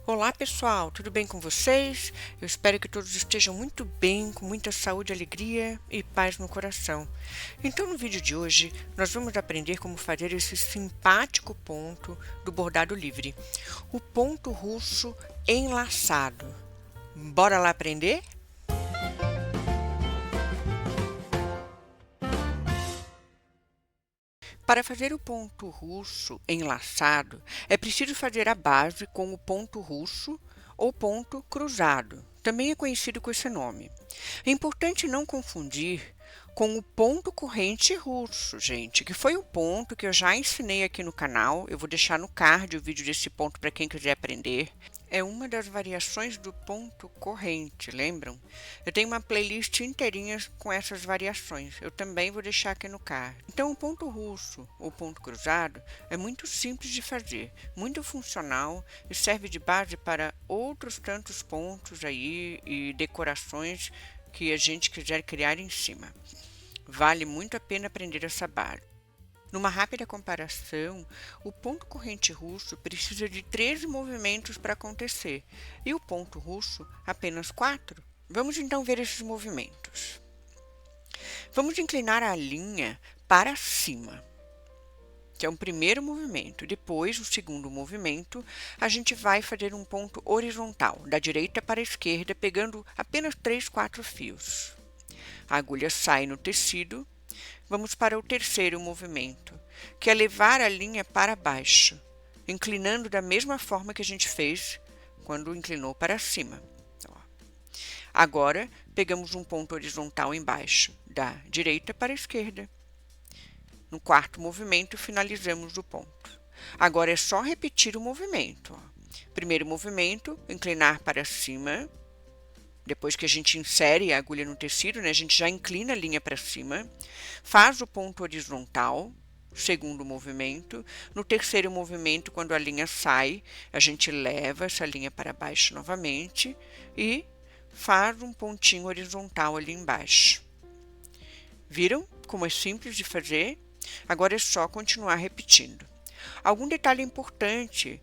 Olá pessoal, tudo bem com vocês? Eu espero que todos estejam muito bem, com muita saúde, alegria e paz no coração. Então no vídeo de hoje nós vamos aprender como fazer esse simpático ponto do bordado livre, o ponto russo enlaçado. Bora lá aprender? Para fazer o ponto russo enlaçado, é preciso fazer a base com o ponto russo ou ponto cruzado, também é conhecido com esse nome. É importante não confundir com o ponto corrente russo, gente, que foi o ponto que eu já ensinei aqui no canal. Eu vou deixar no card o vídeo desse ponto para quem quiser aprender. É uma das variações do ponto corrente, lembram? Eu tenho uma playlist inteirinha com essas variações. Eu também vou deixar aqui no card. Então, o ponto russo ou ponto cruzado é muito simples de fazer, muito funcional e serve de base para outros tantos pontos aí e decorações que a gente quiser criar em cima. Vale muito a pena aprender essa base. Numa rápida comparação, o ponto corrente russo precisa de 13 movimentos para acontecer e o ponto russo apenas 4. Vamos então ver esses movimentos. Vamos inclinar a linha para cima, que é o primeiro movimento. Depois, o segundo movimento, a gente vai fazer um ponto horizontal, da direita para a esquerda, pegando apenas 3, 4 fios. A agulha sai no tecido. Vamos para o terceiro movimento, que é levar a linha para baixo, inclinando da mesma forma que a gente fez quando inclinou para cima. Agora, pegamos um ponto horizontal embaixo, da direita para a esquerda. No quarto movimento, finalizamos o ponto. Agora é só repetir o movimento. Primeiro movimento, inclinar para cima. Depois que a gente insere a agulha no tecido, a gente já inclina a linha para cima, faz o ponto horizontal, segundo movimento. No terceiro movimento, quando a linha sai, a gente leva essa linha para baixo novamente e faz um pontinho horizontal ali embaixo. Viram como é simples de fazer? Agora é só continuar repetindo. Algum detalhe importante,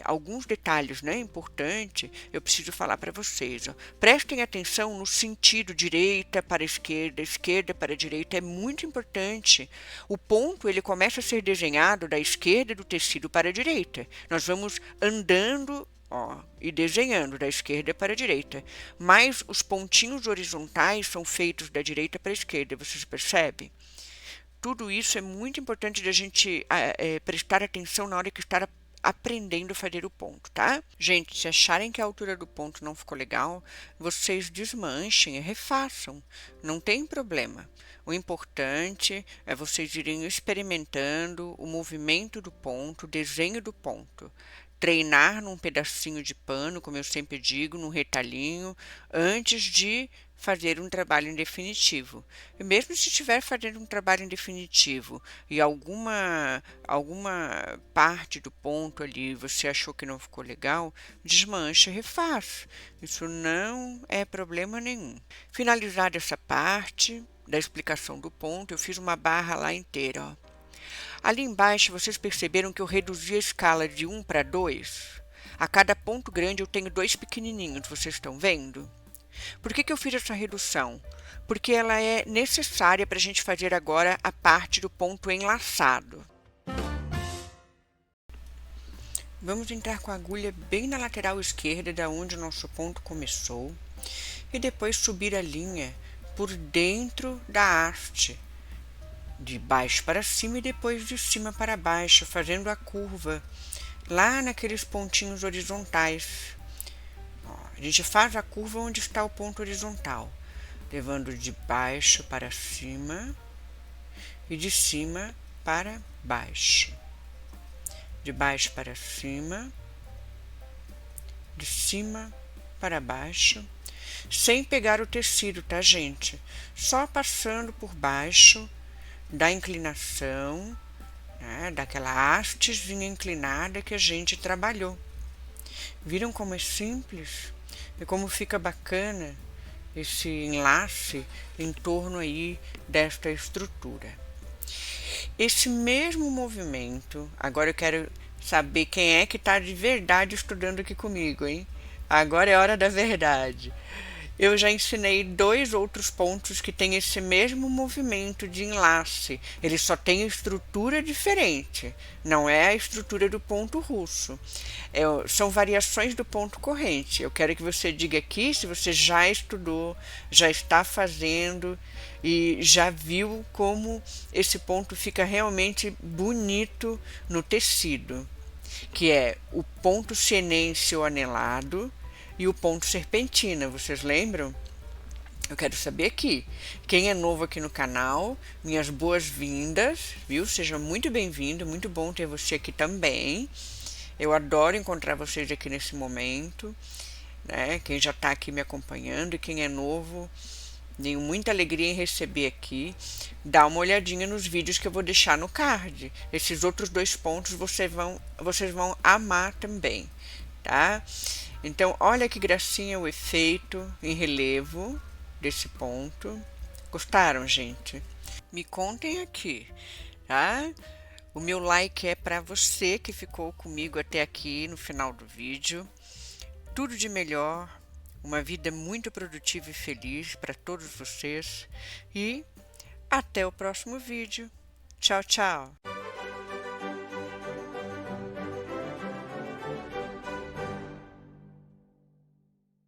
alguns detalhes importantes, eu preciso falar para vocês. Prestem atenção no sentido direita para esquerda para direita, é muito importante. O ponto ele começa a ser desenhado da esquerda do tecido para a direita. Nós vamos andando e desenhando da esquerda para a direita, mas os pontinhos horizontais são feitos da direita para a esquerda, vocês percebem? Tudo isso é muito importante de a gente prestar atenção na hora que está aprendendo a fazer o ponto, tá? Gente, se acharem que a altura do ponto não ficou legal, vocês desmanchem e refaçam. Não tem problema. O importante é vocês irem experimentando o movimento do ponto, o desenho do ponto. Treinar num pedacinho de pano, como eu sempre digo, num retalhinho, antes de fazer um trabalho em definitivo. E mesmo se estiver fazendo um trabalho em definitivo e alguma parte do ponto ali você achou que não ficou legal, desmancha e refaz. Isso não é problema nenhum. Finalizada essa parte da explicação do ponto, eu fiz uma barra lá inteira, ó. Ali embaixo, vocês perceberam que eu reduzi a escala de 1 para 2? A cada ponto grande eu tenho 2 pequenininhos, vocês estão vendo? Por que eu fiz essa redução? Porque ela é necessária para a gente fazer agora a parte do ponto enlaçado. Vamos entrar com a agulha bem na lateral esquerda, da onde o nosso ponto começou, e depois subir a linha por dentro da haste, de baixo para cima e depois de cima para baixo, fazendo a curva lá naqueles pontinhos horizontais. A gente faz a curva onde está o ponto horizontal, levando de baixo para cima e de cima para baixo. De baixo para cima, de cima para baixo, sem pegar o tecido, tá, gente? Só passando por baixo da inclinação, daquela hastezinha inclinada que a gente trabalhou. Viram como é simples? E como fica bacana esse enlace em torno aí desta estrutura. Esse mesmo movimento, agora eu quero saber quem é que está de verdade estudando aqui comigo, hein? Agora é hora da verdade. Eu já ensinei 2 outros pontos que têm esse mesmo movimento de enlace. Eles só têm estrutura diferente. Não é a estrutura do ponto russo. São variações do ponto corrente. Eu quero que você diga aqui se você já estudou, já está fazendo e já viu como esse ponto fica realmente bonito no tecido, que é o ponto chinense ou anelado e o ponto serpentina, vocês lembram? Eu quero saber aqui. Quem é novo aqui no canal, minhas boas-vindas, viu? Seja muito bem-vindo, muito bom ter você aqui também. Eu adoro encontrar vocês aqui nesse momento, né? Quem já está aqui me acompanhando e quem é novo, tenho muita alegria em receber aqui. Dá uma olhadinha nos vídeos que eu vou deixar no card. Esses outros 2 pontos vocês vão amar também, tá? Então, olha que gracinha o efeito em relevo desse ponto. Gostaram, gente? Me contem aqui, tá? O meu like é para você que ficou comigo até aqui no final do vídeo. Tudo de melhor, uma vida muito produtiva e feliz para todos vocês e até o próximo vídeo. Tchau, tchau!